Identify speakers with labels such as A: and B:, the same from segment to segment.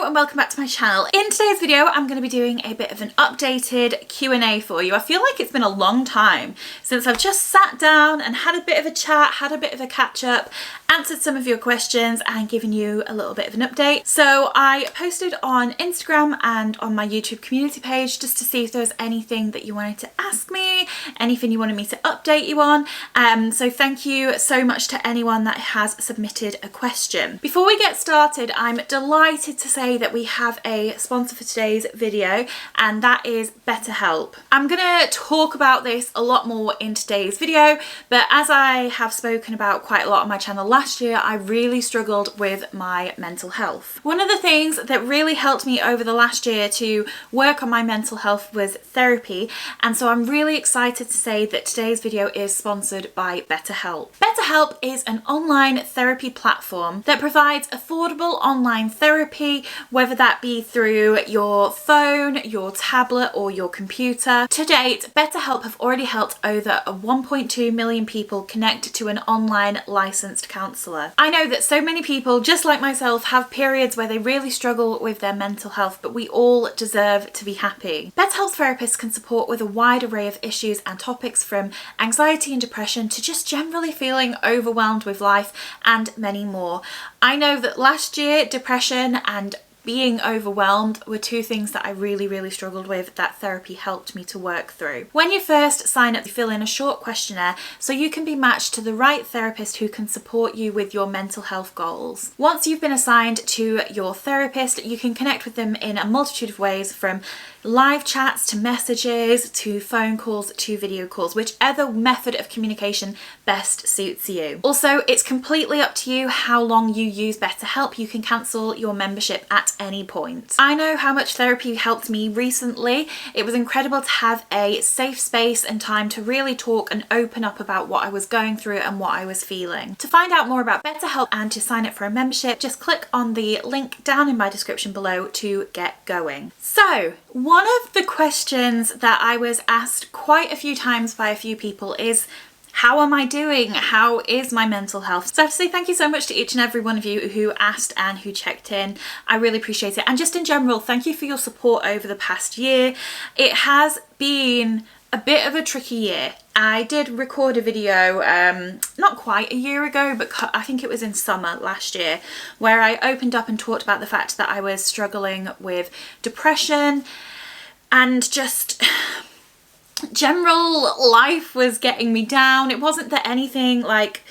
A: Hello and welcome back to my channel. In today's video I'm going to be doing a bit of an updated Q&A for you. I feel like it's been a long time since I've just sat down and had a bit of a chat, had a bit of a catch up, answered some of your questions and given you a little bit of an update. So I posted on Instagram and on my YouTube community page just to see if there was anything that you wanted to ask me, anything you wanted me to update you on. So thank you so much to anyone that has submitted a question. Before we get started, I'm delighted to say that we have a sponsor for today's video, and that is BetterHelp. I'm gonna talk about this a lot more in today's video, but as I have spoken about quite a lot on my channel last year, I really struggled with my mental health. One of the things that really helped me over the last year to work on my mental health was therapy, and so I'm really excited to say that today's video is sponsored by BetterHelp. BetterHelp is an online therapy platform that provides affordable online therapy, whether that be through your phone, your tablet or your computer. To date, BetterHelp have already helped over 1.2 million people connect to an online licensed counsellor. I know that so many people, just like myself, have periods where they really struggle with their mental health, but we all deserve to be happy. BetterHelp therapists can support with a wide array of issues and topics, from anxiety and depression to just generally feeling overwhelmed with life and many more. I know that last year, depression and being overwhelmed were two things that I really struggled with that therapy helped me to work through. When you first sign up, you fill in a short questionnaire so you can be matched to the right therapist who can support you with your mental health goals. Once you've been assigned to your therapist, you can connect with them in a multitude of ways, from live chats to messages to phone calls to video calls, whichever method of communication best suits you. Also, it's completely up to you how long you use BetterHelp. You can cancel your membership at any point. I know how much therapy helped me recently. It was incredible to have a safe space and time to really talk and open up about what I was going through and what I was feeling. To find out more about BetterHelp and to sign up for a membership, just click on the link down in my description below to get going. So, one of the questions that I was asked quite a few times by a few people is, how am I doing? How is my mental health? So I have to say thank you so much to each and every one of you who asked and who checked in. I really appreciate it. And just in general, thank you for your support over the past year. It has been a bit of a tricky year. I did record a video not quite a year ago, but I think it was in summer last year, where I opened up and talked about the fact that I was struggling with depression and just general life was getting me down. It wasn't that anything like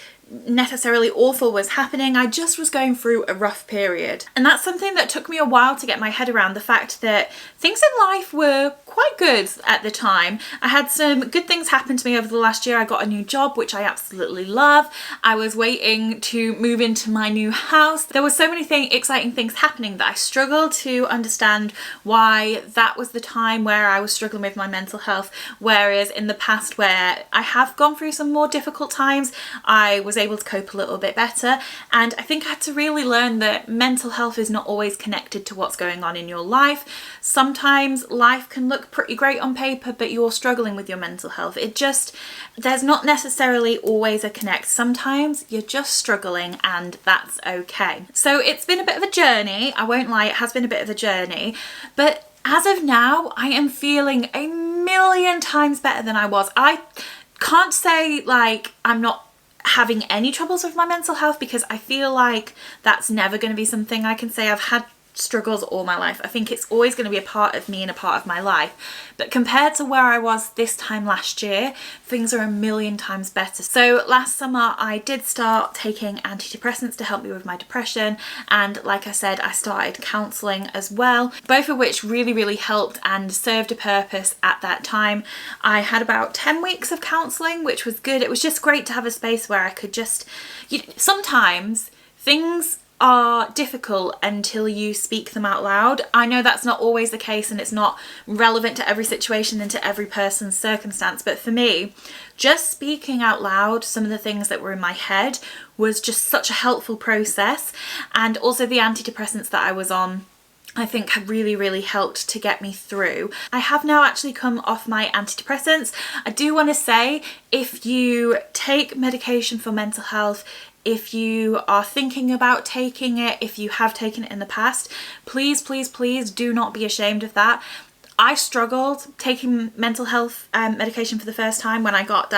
A: necessarily awful was happening, I just was going through a rough period. And that's something that took me a while to get my head around, the fact that things in life were quite good at the time. I had some good things happen to me over the last year. I got a new job, which I absolutely love. I was waiting to move into my new house. There were so many exciting things happening that I struggled to understand why that was the time where I was struggling with my mental health, whereas in the past, where I have gone through some more difficult times, I was able to cope a little bit better. And I think I had to really learn that mental health is not always connected to what's going on in your life. Sometimes life can look pretty great on paper, but you're struggling with your mental health. There's not necessarily always a connect. Sometimes you're just struggling, and that's okay. So it's been a bit of a journey. I won't lie, it has been a bit of a journey, but as of now, I am feeling a million times better than I was. I can't say like I'm not having any troubles with my mental health, because I feel like that's never going to be something I can say. I've had struggles all my life. I think it's always going to be a part of me and a part of my life. But compared to where I was this time last year, things are a million times better. So last summer I did start taking antidepressants to help me with my depression. And like I said, I started counselling as well, both of which really helped and served a purpose at that time. I had about 10 weeks of counselling, which was good. It was just great to have a space where I could just, sometimes things are difficult until you speak them out loud. I know that's not always the case, and it's not relevant to every situation and to every person's circumstance, but for me, just speaking out loud some of the things that were in my head was just such a helpful process. And also the antidepressants that I was on, I think have really helped to get me through. I have now actually come off my antidepressants. I do want to say, if you take medication for mental health, if you are thinking about taking it, if you have taken it in the past, please, please, please do not be ashamed of that. I struggled taking mental health medication for the first time when I got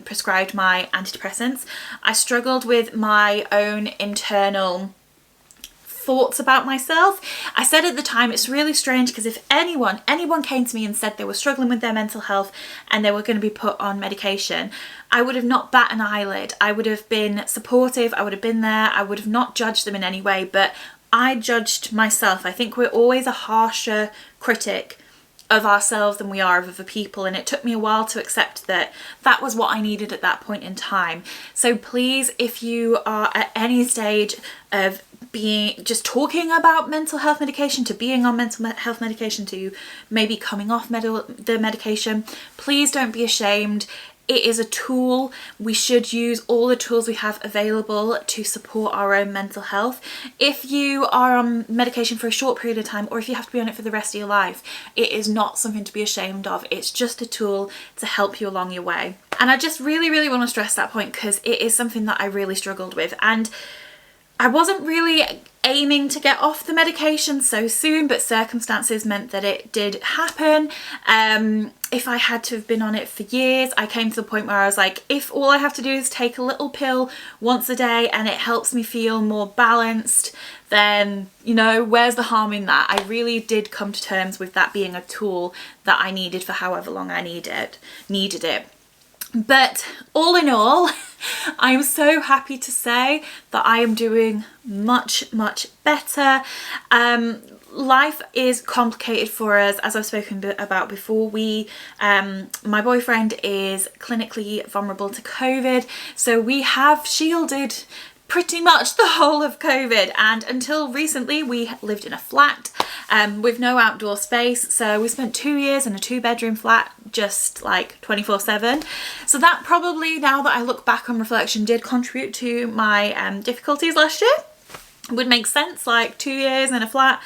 A: prescribed my antidepressants. I struggled with my own internal thoughts about myself. I said at the time, it's really strange because if anyone came to me and said they were struggling with their mental health and they were going to be put on medication, I would have not bat an eyelid. I would have been supportive, I would have been there, I would have not judged them in any way, but I judged myself. I think we're always a harsher critic of ourselves than we are of other people, and it took me a while to accept that that was what I needed at that point in time. So please, if you are at any stage of being just talking about mental health medication, to being on mental health medication, to maybe coming off the medication, please don't be ashamed. It is a tool. We should use all the tools we have available to support our own mental health. If you are on medication for a short period of time, or if you have to be on it for the rest of your life, it is not something to be ashamed of. It's just a tool to help you along your way. And I just really, really want to stress that point because it is something that I really struggled with. And I wasn't really aiming to get off the medication so soon, but circumstances meant that it did happen. If I had to have been on it for years, I came to the point where I was like, if all I have to do is take a little pill once a day and it helps me feel more balanced, then, you know, where's the harm in that? I really did come to terms with that being a tool that I needed for however long I needed it. But all in all, I am so happy to say that I am doing much, much better. Life is complicated for us, as I've spoken about before. My boyfriend is clinically vulnerable to COVID, so we have shielded pretty much the whole of COVID, and until recently we lived in a flat with no outdoor space, so we spent 2 years in a 2-bedroom flat, just like 24/7. So that probably, now that I look back on reflection, did contribute to my difficulties last year. It would make sense, like 2 years in a flat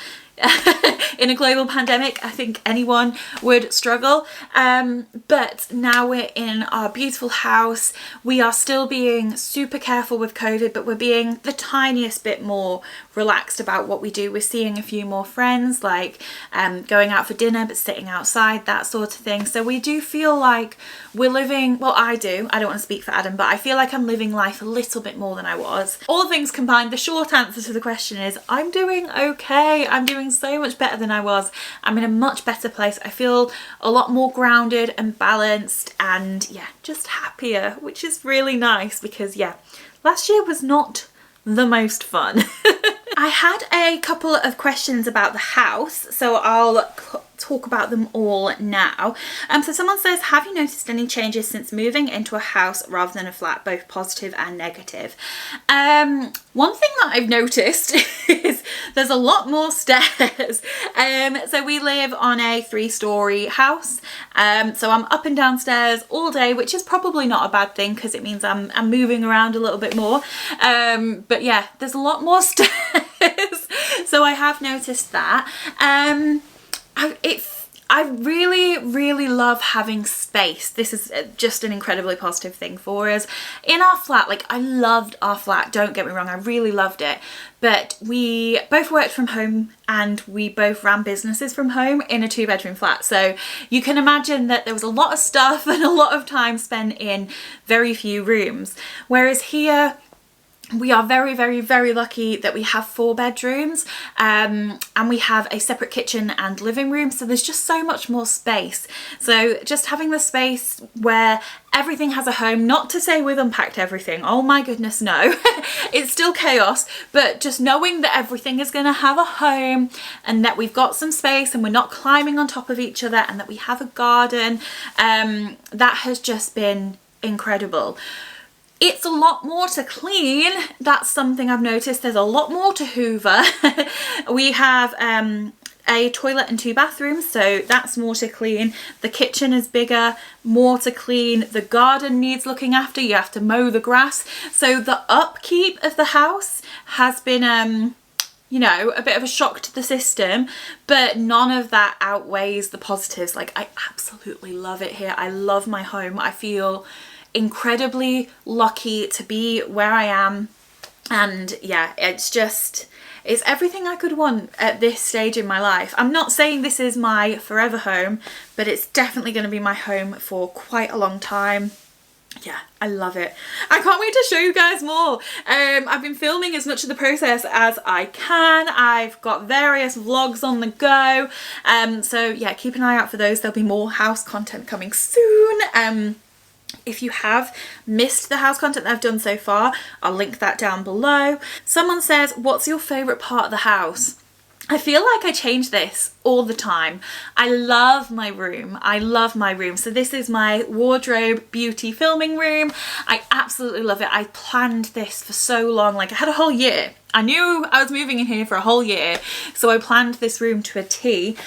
A: in a global pandemic. I think anyone would struggle, but now we're in our beautiful house. We are still being super careful with COVID, but we're being the tiniest bit more relaxed about what we do. We're seeing a few more friends, like going out for dinner but sitting outside, that sort of thing. So we do feel like we're living, well, I don't want to speak for Adam, but I feel like I'm living life a little bit more than I was. All things combined, the short answer to the question is I'm doing okay. I'm doing so much better than I was. I'm in a much better place. I feel a lot more grounded and balanced, and yeah, just happier, which is really nice because yeah, last year was not the most fun. I had a couple of questions about the house, so I'll talk about them all now. So someone says, have you noticed any changes since moving into a house rather than a flat, both positive and negative? One thing that I've noticed is there's a lot more stairs. So we live on a 3-story house, so I'm up and downstairs all day, which is probably not a bad thing because it means I'm moving around a little bit more. But yeah, there's a lot more stairs. So I have noticed that. I really, really love having space. This is just an incredibly positive thing for us. In our flat, like, I loved our flat, don't get me wrong, I really loved it. But we both worked from home and we both ran businesses from home in a 2-bedroom flat. So you can imagine that there was a lot of stuff and a lot of time spent in very few rooms. Whereas here, we are very, very, very lucky that we have 4 bedrooms and we have a separate kitchen and living room, so there's just so much more space. So just having the space where everything has a home, not to say we've unpacked everything, oh my goodness no, it's still chaos, but just knowing that everything is going to have a home and that we've got some space and we're not climbing on top of each other and that we have a garden, that has just been incredible. It's a lot more to clean. That's something I've noticed. There's a lot more to hoover. We have a toilet and 2 bathrooms, so that's more to clean. The kitchen is bigger, more to clean. The garden needs looking after. You have to mow the grass. So the upkeep of the house has been you know, a bit of a shock to the system, but none of that outweighs the positives. Like, I absolutely love it here. I love my home. I feel incredibly lucky to be where I am. And yeah, it's everything I could want at this stage in my life. I'm not saying this is my forever home, but it's definitely going to be my home for quite a long time. Yeah, I love it. I can't wait to show you guys more. I've been filming as much of the process as I can. I've got various vlogs on the go. So yeah, keep an eye out for those. There'll be more house content coming soon. If you have missed the house content that I've done so far, I'll link that down below. Someone says, what's your favourite part of the house? I feel like I change this all the time. I love my room. I love my room. So this is my wardrobe beauty filming room. I absolutely love it. I planned this for so long. Like I had a whole year. I knew I was moving in here for a whole year. So I planned this room to a T.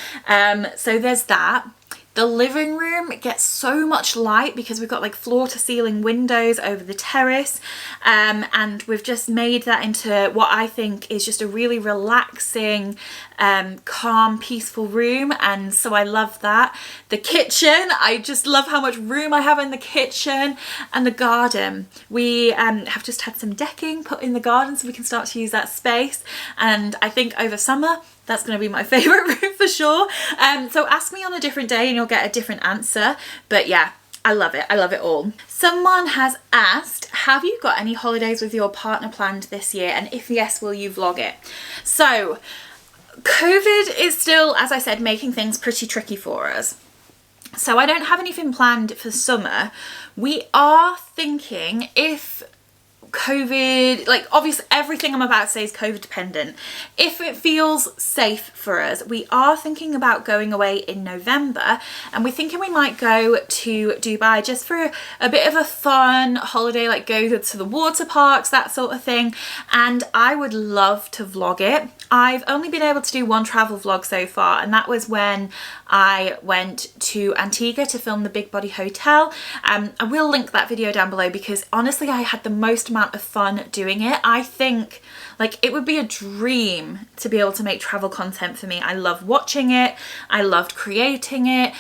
A: So there's that. The living room gets so much light because we've got like floor to ceiling windows over the terrace, and we've just made that into what I think is just a really relaxing, calm, peaceful room, and so I love that. The kitchen, I just love how much room I have in the kitchen, and the garden. We have just had some decking put in the garden so we can start to use that space, and I think over summer that's going to be my favourite room for sure. So ask me on a different day and you'll get a different answer. But yeah, I love it. I love it all. Someone has asked, have you got any holidays with your partner planned this year? And if yes, will you vlog it? So COVID is still, as I said, making things pretty tricky for us. So I don't have anything planned for summer. We are thinking if COVID, like obviously everything I'm about to say is COVID dependent. If it feels safe for us, we are thinking about going away in November, and we're thinking we might go to Dubai just for a bit of a fun holiday, like go to the water parks, that sort of thing. And I would love to vlog it. I've only been able to do one travel vlog so far, and that was when I went to Antigua to film the Big Body Hotel. I will link that video down below because honestly I had the most amount of fun doing it. I think like it would be a dream to be able to make travel content for me. I love watching it. I loved creating it.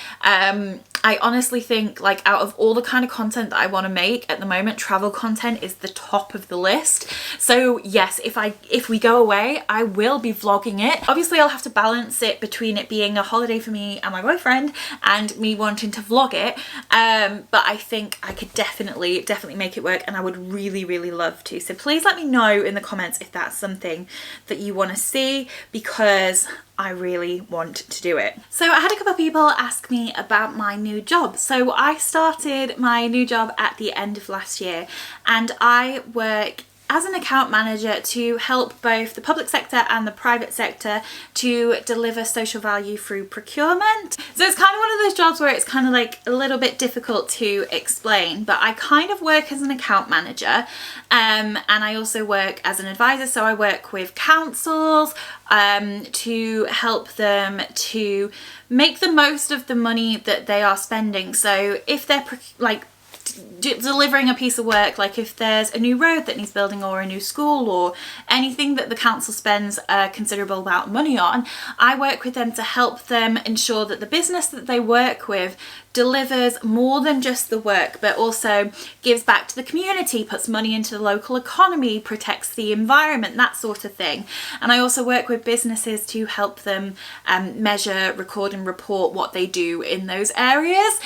A: I honestly think like out of all the kind of content that I want to make at the moment, travel content is the top of the list. So yes, if we go away, I will be vlogging it. Obviously I'll have to balance it between it being a holiday for me and my boyfriend and me wanting to vlog it. But I think I could definitely make it work, and I would really love to. So please let me know in the comments if that's something that you want to see, because I really want to do it. So I had a couple of people ask me about my new job. So I started my new job at the end of last year, and I work as an account manager to help both the public sector and the private sector to deliver social value through procurement. So it's kind of one of those jobs where it's kind of like a little bit difficult to explain, but I kind of work as an account manager, and I also work as an advisor. So I work with councils to help them to make the most of the money that they are spending. So if they're like delivering a piece of work, like if there's a new road that needs building or a new school or anything that the council spends a considerable amount of money on, I work with them to help them ensure that the business that they work with delivers more than just the work, but also gives back to the community, puts money into the local economy, protects the environment, that sort of thing. And I also work with businesses to help them measure, record and report what they do in those areas.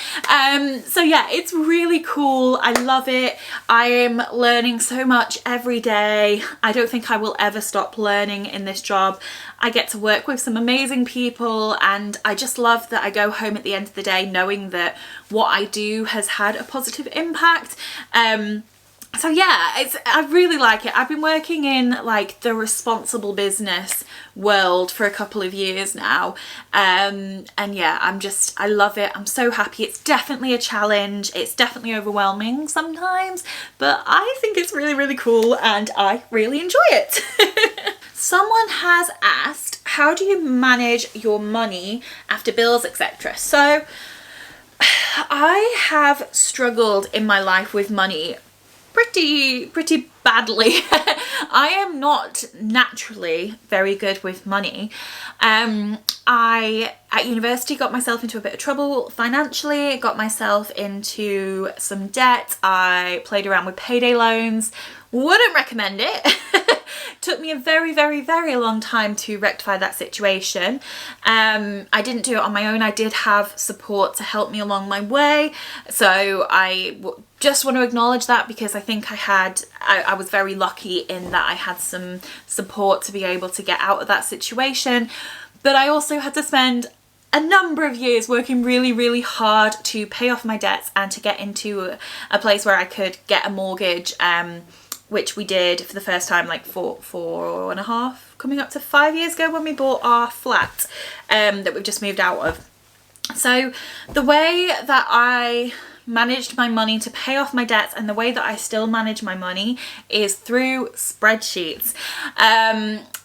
A: So yeah, it's really cool. I love it. I am learning so much every day. I don't think I will ever stop learning in this job. I get to work with some amazing people, and I just love that I go home at the end of the day knowing that what I do has had a positive impact. So yeah, I really like it. I've been working in like the responsible business world for a couple of years now, and yeah, I love it. I'm so happy. It's definitely a challenge. It's definitely overwhelming sometimes, but I think it's really cool and I really enjoy it. Someone has asked, how do you manage your money after bills, etc.? So I have struggled in my life with money pretty badly. I am not naturally very good with money. I, at university, got myself into a bit of trouble financially, got myself into some debt. I played around with payday loans. Wouldn't recommend it. Took me a very, very, very long time to rectify that situation. I didn't do it on my own. I did have support to help me along my way. So I just want to acknowledge that, because I think I was very lucky in that I had some support to be able to get out of that situation. But I also had to spend a number of years working really, really hard to pay off my debts and to get into a place where I could get a mortgage, which we did for the first time like 4.5, coming up to 5 years ago, when we bought our flat that we've just moved out of. So the way that I managed my money to pay off my debts, and the way that I still manage my money, is through spreadsheets.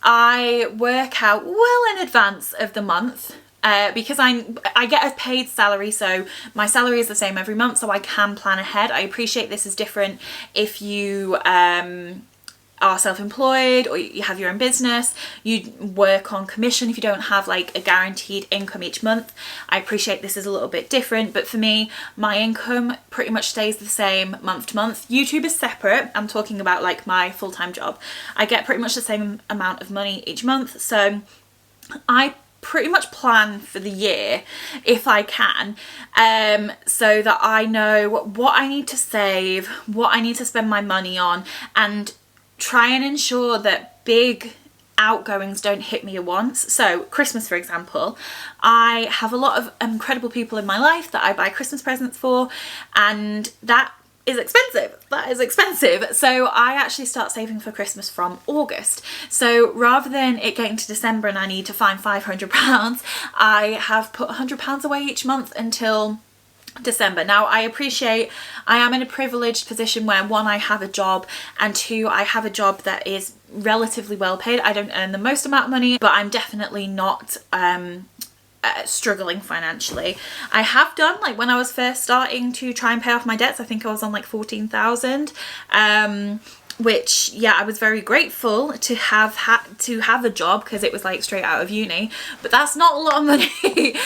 A: I work out well in advance of the month, because I get a paid salary, so my salary is the same every month, so I can plan ahead. I appreciate this is different if you are self-employed or you have your own business. You work on commission if you don't have like a guaranteed income each month. I appreciate this is a little bit different, but for me, my income pretty much stays the same month to month. YouTube is separate. I'm talking about like my full-time job. I get pretty much the same amount of money each month, so I pretty much plan for the year if I can, so that I know what I need to save, what I need to spend my money on, and try and ensure that big outgoings don't hit me at once. So Christmas, for example, I have a lot of incredible people in my life that I buy Christmas presents for, and that is expensive. That is expensive. So I actually start saving for Christmas from August. So rather than it getting to December and I need to find £500, I have put £100 away each month until December. Now, I appreciate I am in a privileged position where, one, I have a job, and two, I have a job that is relatively well paid. I don't earn the most amount of money, but I'm definitely not struggling financially. I have done, like when I was first starting to try and pay off my debts, I think I was on like 14,000, which, yeah, I was very grateful to have a job, because it was like straight out of uni, but that's not a lot of money.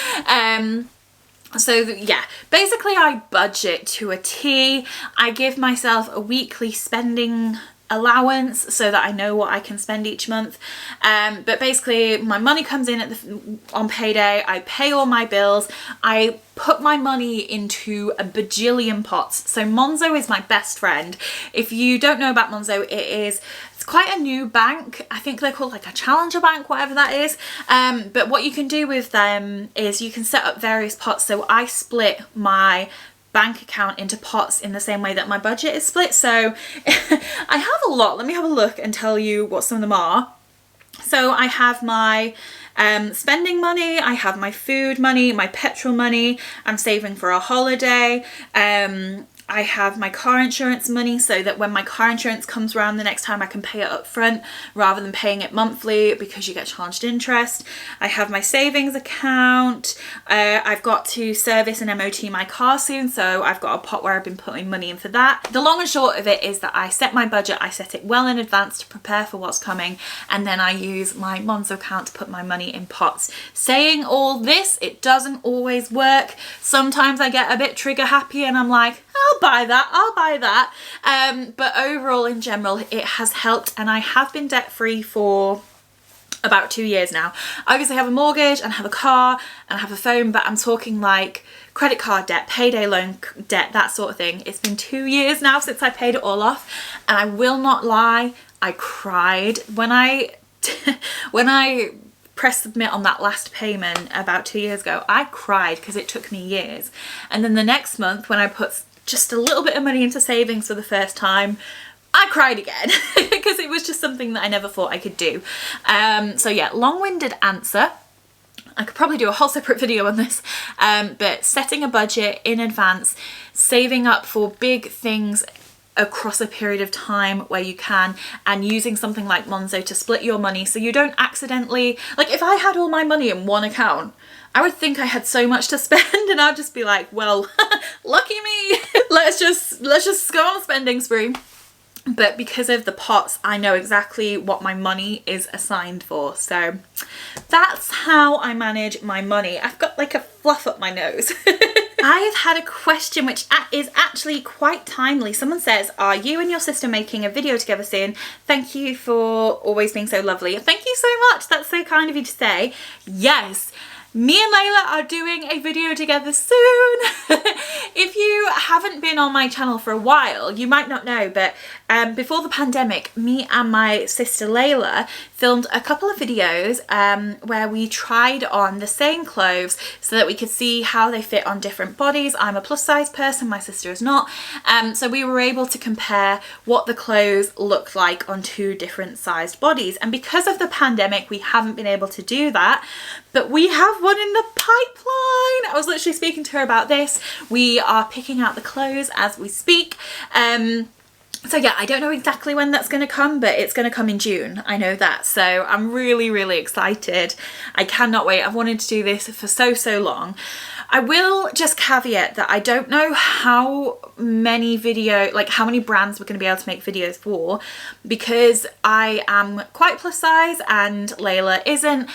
A: So yeah, basically I budget to a T. I give myself a weekly spending allowance so that I know what I can spend each month. But basically my money comes in on payday. I pay all my bills. I put my money into a bajillion pots. So Monzo is my best friend. If you don't know about Monzo, it's quite a new bank. I think they're called like a challenger bank, whatever that is. But what you can do with them is you can set up various pots. So I split my bank account into pots in the same way that my budget is split. So I have a lot. Let me have a look and tell you what some of them are. So I have my spending money, I have my food money, my petrol money, I'm saving for a holiday, I have my car insurance money so that when my car insurance comes around the next time, I can pay it up front rather than paying it monthly because you get charged interest. I have my savings account. I've got to service and MOT my car soon, so I've got a pot where I've been putting money in for that. The long and short of it is that I set my budget, I set it well in advance to prepare for what's coming, and then I use my Monzo account to put my money in pots. Saying all this, it doesn't always work. Sometimes I get a bit trigger happy and I'm like, I'll buy that. But overall, in general, it has helped, and I have been debt free for about 2 years now. I obviously have a mortgage and have a car and have a phone, but I'm talking like credit card debt, payday loan debt, that sort of thing. It's been 2 years now since I paid it all off, and I will not lie, I cried when I pressed submit on that last payment about 2 years ago. I cried because it took me years. And then the next month, when I put just a little bit of money into savings for the first time, I cried again because it was just something that I never thought I could do. So yeah, long-winded answer. I could probably do a whole separate video on this, but setting a budget in advance, saving up for big things across a period of time where you can, and using something like Monzo to split your money so you don't accidentally, like if I had all my money in one account, I would think I had so much to spend, and I'd just be like, well, lucky me. let's just go on a spending spree. but because of the pots, I know exactly what my money is assigned for. So that's how I manage my money. I've got like a fluff up my nose. I've had a question which is actually quite timely. Someone says, are you and your sister making a video together soon? Thank you for always being so lovely. Thank you so much. That's so kind of you to say. Yes. Me and Layla are doing a video together soon. If you haven't been on my channel for a while, you might not know, but before the pandemic, me and my sister Layla filmed a couple of videos where we tried on the same clothes so that we could see how they fit on different bodies. I'm a plus size person, my sister is not. So we were able to compare what the clothes looked like on two different sized bodies. And because of the pandemic, we haven't been able to do that, but we have one in the pipeline. I was literally speaking to her about this. We are picking out the clothes as we speak. So yeah, I don't know exactly when that's going to come, but it's going to come in June. I know that. So I'm really, really excited. I cannot wait. I've wanted to do this for so long. I will just caveat that I don't know how many how many brands we're going to be able to make videos for, because I am quite plus size and Layla isn't.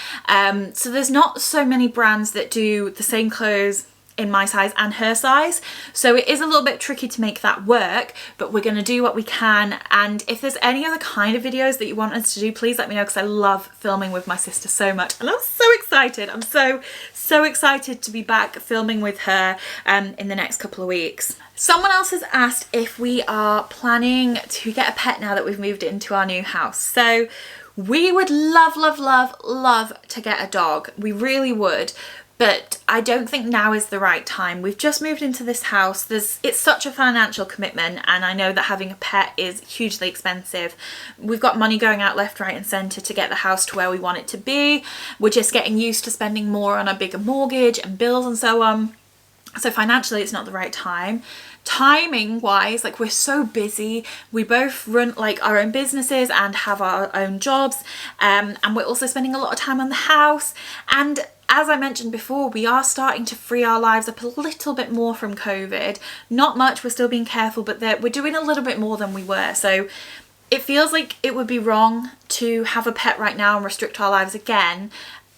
A: So there's not so many brands that do the same clothes in my size and her size, so it is a little bit tricky to make that work, but we're going to do what we can. And if there's any other kind of videos that you want us to do, please let me know, because I love filming with my sister so much and I'm so excited. I'm so excited to be back filming with her in the next couple of weeks. Someone else has asked if we are planning to get a pet now that we've moved into our new house. So we would love to get a dog. We really would. But I don't think now is the right time. We've just moved into this house. It's such a financial commitment, and I know that having a pet is hugely expensive. We've got money going out left, right and centre to get the house to where we want it to be. We're just getting used to spending more on a bigger mortgage and bills and so on. So financially it's not the right time. Timing wise, like, we're so busy. We both run like our own businesses and have our own jobs, and we're also spending a lot of time on the house. And as I mentioned before, we are starting to free our lives up a little bit more from COVID. Not much, we're still being careful, but we're doing a little bit more than we were. So it feels like it would be wrong to have a pet right now and restrict our lives again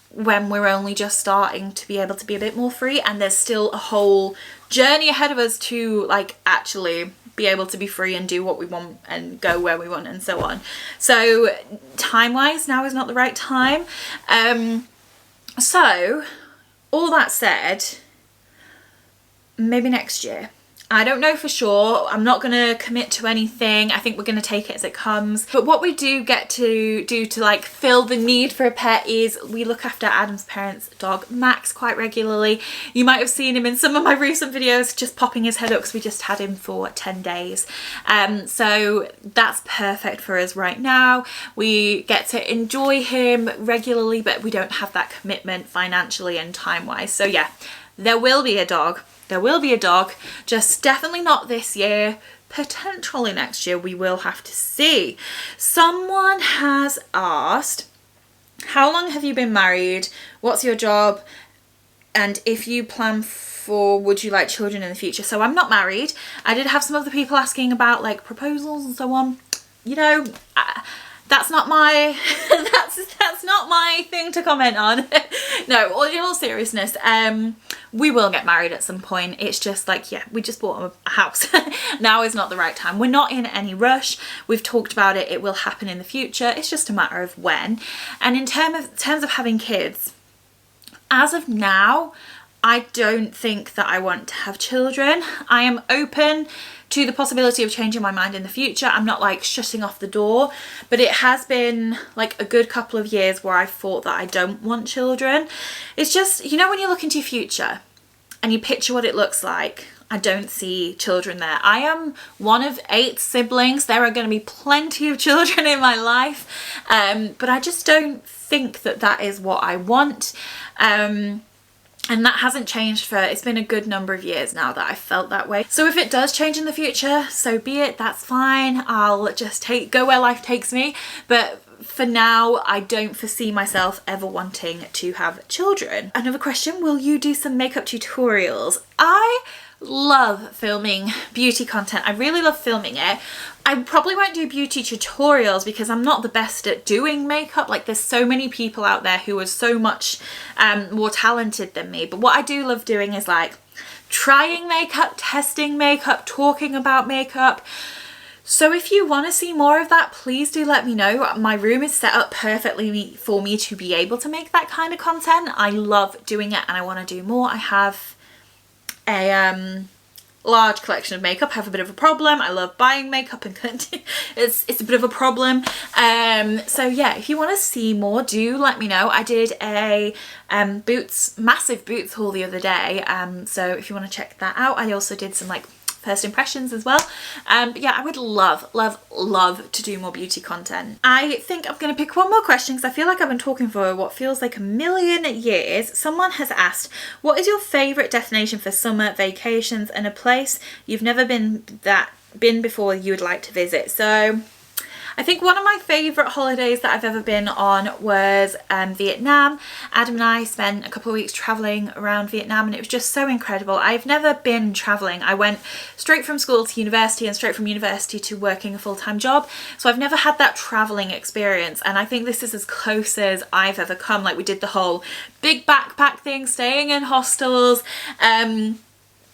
A: when we're only just starting to be able to be a bit more free, and there's still a whole journey ahead of us to like actually be able to be free and do what we want and go where we want and so on. So time-wise, now is not the right time. So all that said, maybe next year. I don't know for sure. I'm not going to commit to anything. I think we're going to take it as it comes. But what we do get to do to like fill the need for a pet is we look after Adam's parents' dog, Max, quite regularly. You might have seen him in some of my recent videos just popping his head up because we just had him for 10 days. So that's perfect for us right now. We get to enjoy him regularly, but we don't have that commitment financially and time-wise. So yeah, there will be a dog. There will be a dog, just definitely not this year, potentially next year. We will have to see. Someone has asked, how long have you been married? What's your job? And if you plan for, would you like children in the future? So I'm not married. I did have some other people asking about like proposals and so on. You know, that's not my that's not my thing to comment on. No, in all seriousness, we will get married at some point. It's just like, yeah, we just bought a house. Now is not the right time. We're not in any rush. We've talked about it. It will happen in the future. It's just a matter of when. And in terms of having kids, as of now, I don't think that I want to have children. I am open to the possibility of changing my mind in the future. I'm not like shutting off the door, but it has been like a good couple of years where I thought that I don't want children. It's just, you know, when you look into your future and you picture what it looks like, I don't see children there. I am one of 8 siblings. There are going to be plenty of children in my life, but I just don't think that that is what I want. And that hasn't changed it's been a good number of years now that I felt that way. So if it does change in the future, so be it, that's fine. I'll just go where life takes me. But for now, I don't foresee myself ever wanting to have children. Another question, will you do some makeup tutorials? I love filming beauty content. I really love filming it. I probably won't do beauty tutorials because I'm not the best at doing makeup. Like, there's so many people out there who are so much more talented than me. But what I do love doing is like trying makeup, testing makeup, talking about makeup. So if you want to see more of that, please do let me know. My room is set up perfectly for me to be able to make that kind of content. I love doing it and I want to do more. I have a large collection of makeup. I have a bit of a problem. I love buying makeup and it's a bit of a problem. So yeah, if you want to see more, do let me know. I did a massive boots haul the other day. So if you want to check that out, I also did some like first impressions as well. But yeah, I would love to do more beauty content. I think I'm going to pick one more question because I feel like I've been talking for what feels like a million years. Someone has asked, what is your favourite destination for summer vacations and a place you've never been before you would like to visit? So I think one of my favourite holidays that I've ever been on was Vietnam. Adam and I spent a couple of weeks travelling around Vietnam and it was just so incredible. I've never been travelling. I went straight from school to university and straight from university to working a full-time job. So I've never had that travelling experience and I think this is as close as I've ever come. Like, we did the whole big backpack thing, staying in hostels.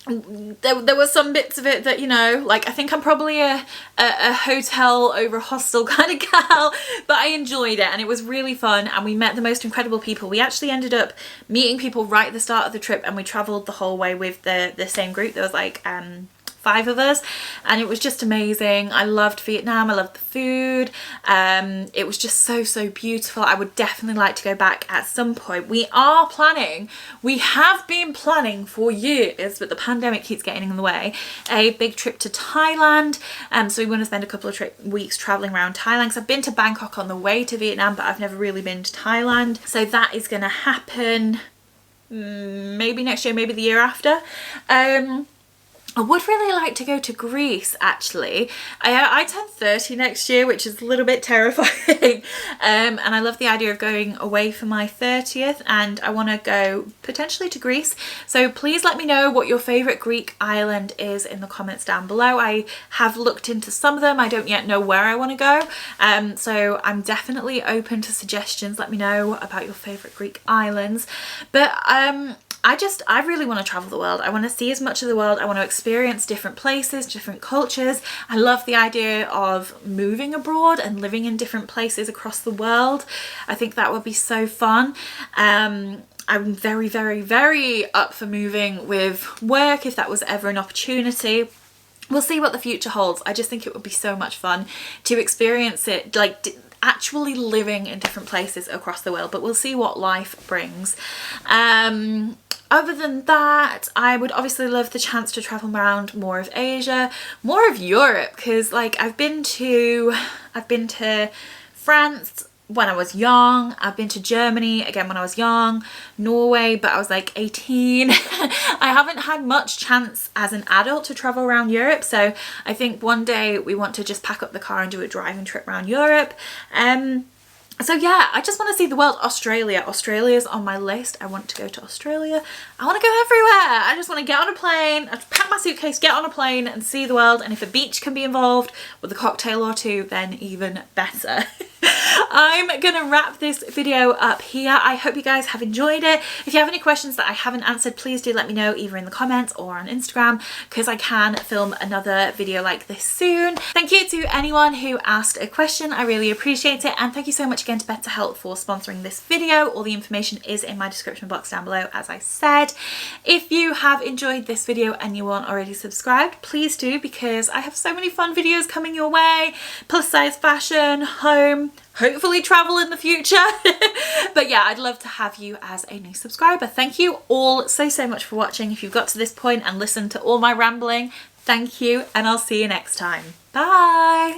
A: There were some bits of it that, you know, like I think I'm probably a hotel over hostel kind of gal, but I enjoyed it and it was really fun and we met the most incredible people. We actually ended up meeting people right at the start of the trip and we travelled the whole way with the same group. There was like 5 of us and it was just amazing. I loved Vietnam. I loved the food. It was just so beautiful. I would definitely like to go back at some point. We have been planning for years, but the pandemic keeps getting in the way, a big trip to Thailand. So we want to spend a couple of weeks traveling around Thailand. So I've been to Bangkok on the way to Vietnam, but I've never really been to Thailand. So that is going to happen maybe next year, maybe the year after. I would really like to go to Greece, actually. I turn 30 next year, which is a little bit terrifying. And I love the idea of going away for my 30th and I want to go potentially to Greece. So please let me know what your favourite Greek island is in the comments down below. I have looked into some of them. I don't yet know where I want to go. So I'm definitely open to suggestions. Let me know about your favourite Greek islands. But I really want to travel the world. I want to see as much of the world. I want to experience different places, different cultures. I love the idea of moving abroad and living in different places across the world. I think that would be so fun. I'm very up for moving with work if that was ever an opportunity. We'll see what the future holds. I just think it would be so much fun to experience it, like actually living in different places across the world, but we'll see what life brings. Other than that, I would obviously love the chance to travel around more of Asia, more of Europe, because like I've been to France when I was young. I've been to Germany again when I was young, Norway, but I was like 18. I haven't had much chance as an adult to travel around Europe, so I think one day we want to just pack up the car and do a driving trip around Europe. So yeah, I just want to see the world. Australia's on my list. I want to go to Australia. I want to go everywhere. I just want to get on a plane, pack my suitcase, get on a plane and see the world. And if a beach can be involved with a cocktail or two, then even better. I'm gonna wrap this video up here. I hope you guys have enjoyed it. If you have any questions that I haven't answered, please do let me know either in the comments or on Instagram, because I can film another video like this soon. Thank you to anyone who asked a question. I really appreciate it, and thank you so much again to BetterHelp for sponsoring this video. All the information is in my description box down below, as I said. If you have enjoyed this video and you aren't already subscribed, please do, because I have so many fun videos coming your way. Plus size fashion, home, hopefully travel in the future. But yeah, I'd love to have you as a new subscriber. Thank you all so much for watching. If you've got to this point and listened to all my rambling, thank you, and I'll see you next time. Bye.